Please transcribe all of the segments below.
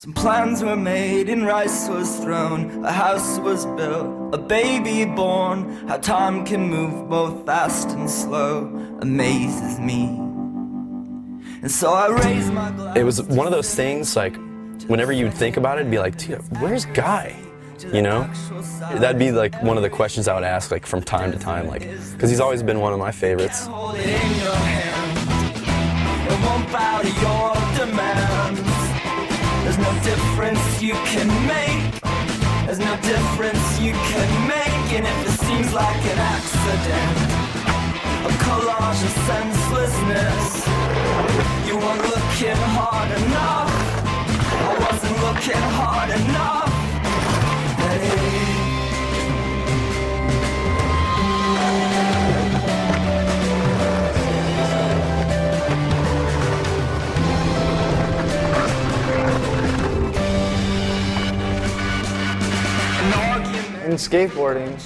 Some plans were made and rice was thrown, a house was built, a baby born. How time can move both fast and slow amazes me. And so I raised my glass. It was one of those things, like, whenever you'd think about it, it'd be like, dude, where's Guy? You know? That'd be like one of the questions I would ask, like, from time to time, like, because he's always been one of my favorites. Hold it in your hand. It won't bow to your demands. There's no difference you can make. There's no difference you can make. And if it seems like an accident, a collage of senselessness, you weren't looking hard enough. I wasn't looking hard enough. Hey. In skateboarding,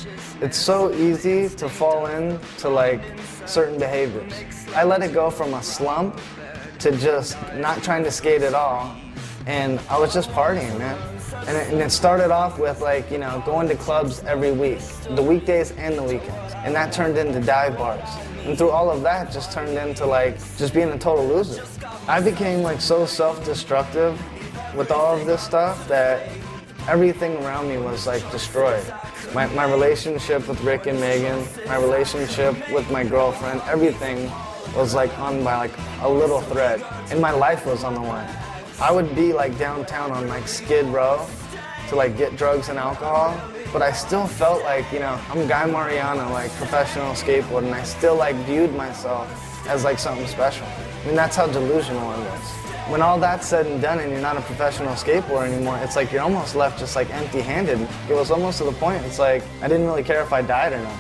it's so easy to fall into like certain behaviors. I let it go from a slump to just not trying to skate at all, and I was just partying, man. And it started off with, like, you know, going to clubs every week, the weekdays and the weekends, and that turned into dive bars. And through all of that, just turned into like just being a total loser. I became like so self-destructive with all of this stuff that everything around me was like destroyed. My relationship with Rick and Megan, my relationship with my girlfriend, everything was like on by like a little thread. And my life was on the line. I would be like downtown on like Skid Row to like get drugs and alcohol, but I still felt like, you know, I'm Guy Mariano, like professional skateboarder, and I still like viewed myself as like something special. I mean, that's how delusional I was. When all that's said and done and you're not a professional skateboarder anymore, it's like you're almost left just like empty-handed. It was almost to the point, it's like I didn't really care if I died or not.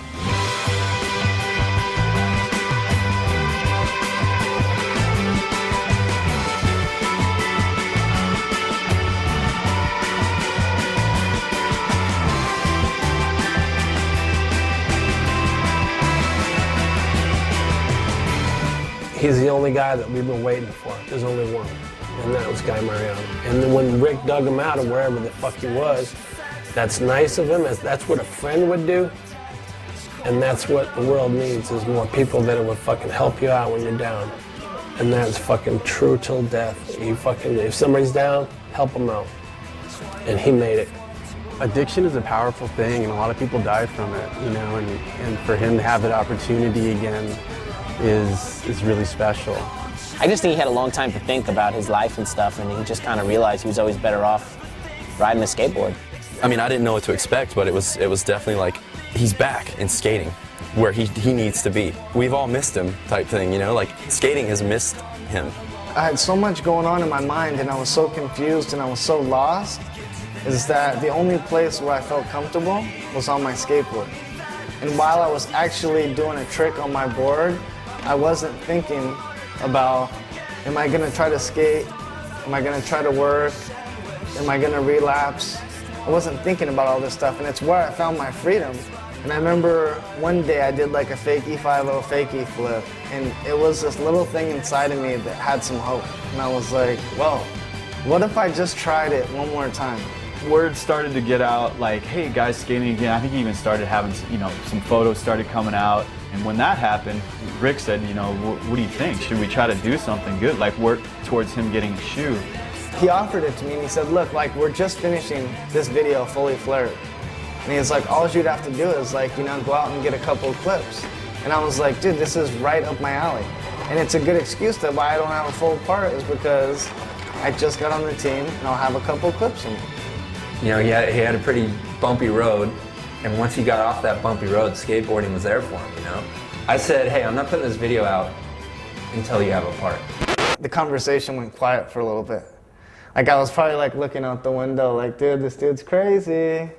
He's the only guy that we've been waiting for. There's only one, and that was Guy Mariano. And then when Rick dug him out of wherever the fuck he was, that's nice of him. That's what a friend would do, and that's what the world needs, is more people that would fucking help you out when you're down. And that's fucking true till death. If somebody's down, help them out. And he made it. Addiction is a powerful thing, and a lot of people die from it, you know, and for him to have that opportunity again is really special. I just think he had a long time to think about his life and stuff, and he just kind of realized he was always better off riding a skateboard. I mean, I didn't know what to expect, but it was definitely like, he's back in skating where he needs to be. We've all missed him type thing, you know, like skating has missed him. I had so much going on in my mind, and I was so confused and I was so lost, is that the only place where I felt comfortable was on my skateboard. And while I was actually doing a trick on my board, I wasn't thinking about, am I gonna try to skate? Am I gonna try to work? Am I gonna relapse? I wasn't thinking about all this stuff, and it's where I found my freedom. And I remember one day I did like a fakie 5-0 fakie flip, and it was this little thing inside of me that had some hope. And I was like, whoa, what if I just tried it one more time? Word started to get out, like, hey, Guy's skating again. I think he even started having, you know, some photos started coming out. And when that happened, Rick said, you know, what do you think? Should we try to do something good, like work towards him getting a shoe? He offered it to me, and he said, look, like, we're just finishing this video fully flared. And he's like, all you'd have to do is, like, you know, go out and get a couple of clips. And I was like, dude, this is right up my alley. And it's a good excuse that why I don't have a full part is because I just got on the team, and I'll have a couple of clips in it. You know, he had a pretty bumpy road, and once he got off that bumpy road, skateboarding was there for him, you know? I said, hey, I'm not putting this video out until you have a part. The conversation went quiet for a little bit. Like, I was probably like looking out the window like, dude, this dude's crazy.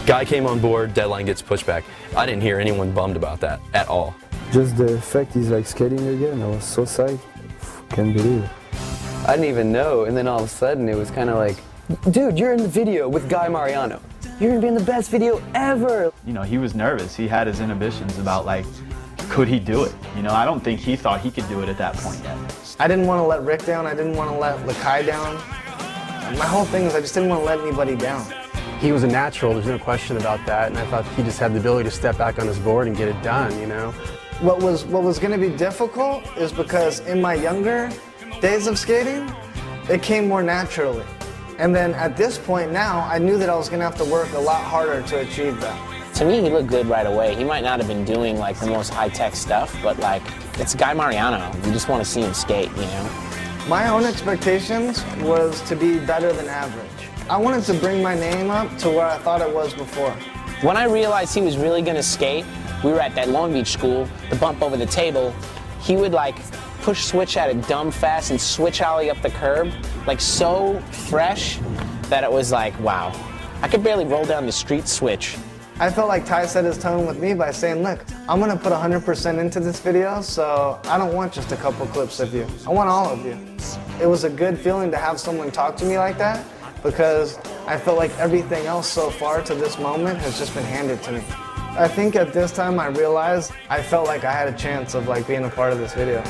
Guy came on board, deadline gets pushed back. I didn't hear anyone bummed about that at all. Just the fact he's like skating again, I was so psyched. Can't believe it. I didn't even know, and then all of a sudden it was kind of like, dude, you're in the video with Guy Mariano. You're gonna be in the best video ever. You know, he was nervous. He had his inhibitions about like, could he do it? You know, I don't think he thought he could do it at that point yet. I didn't want to let Rick down. I didn't want to let Lakai down. My whole thing is I just didn't want to let anybody down. He was a natural, there's no question about that, and I thought he just had the ability to step back on his board and get it done, you know? What was going to be difficult is because in my younger days of skating, it came more naturally. And then at this point now, I knew that I was going to have to work a lot harder to achieve that. To me, he looked good right away. He might not have been doing like the most high-tech stuff, but like, it's Guy Mariano. You just want to see him skate, you know? My own expectations was to be better than average. I wanted to bring my name up to where I thought it was before. When I realized he was really going to skate, we were at that Long Beach school, the bump over the table, he would like push switch at it dumb fast and switch ollie up the curb, like so fresh that it was like, wow. I could barely roll down the street switch. I felt like Ty set his tone with me by saying, look, I'm gonna put 100% into this video, so I don't want just a couple clips of you. I want all of you. It was a good feeling to have someone talk to me like that, because I felt like everything else so far to this moment has just been handed to me. I think at this time I realized I felt like I had a chance of like being a part of this video.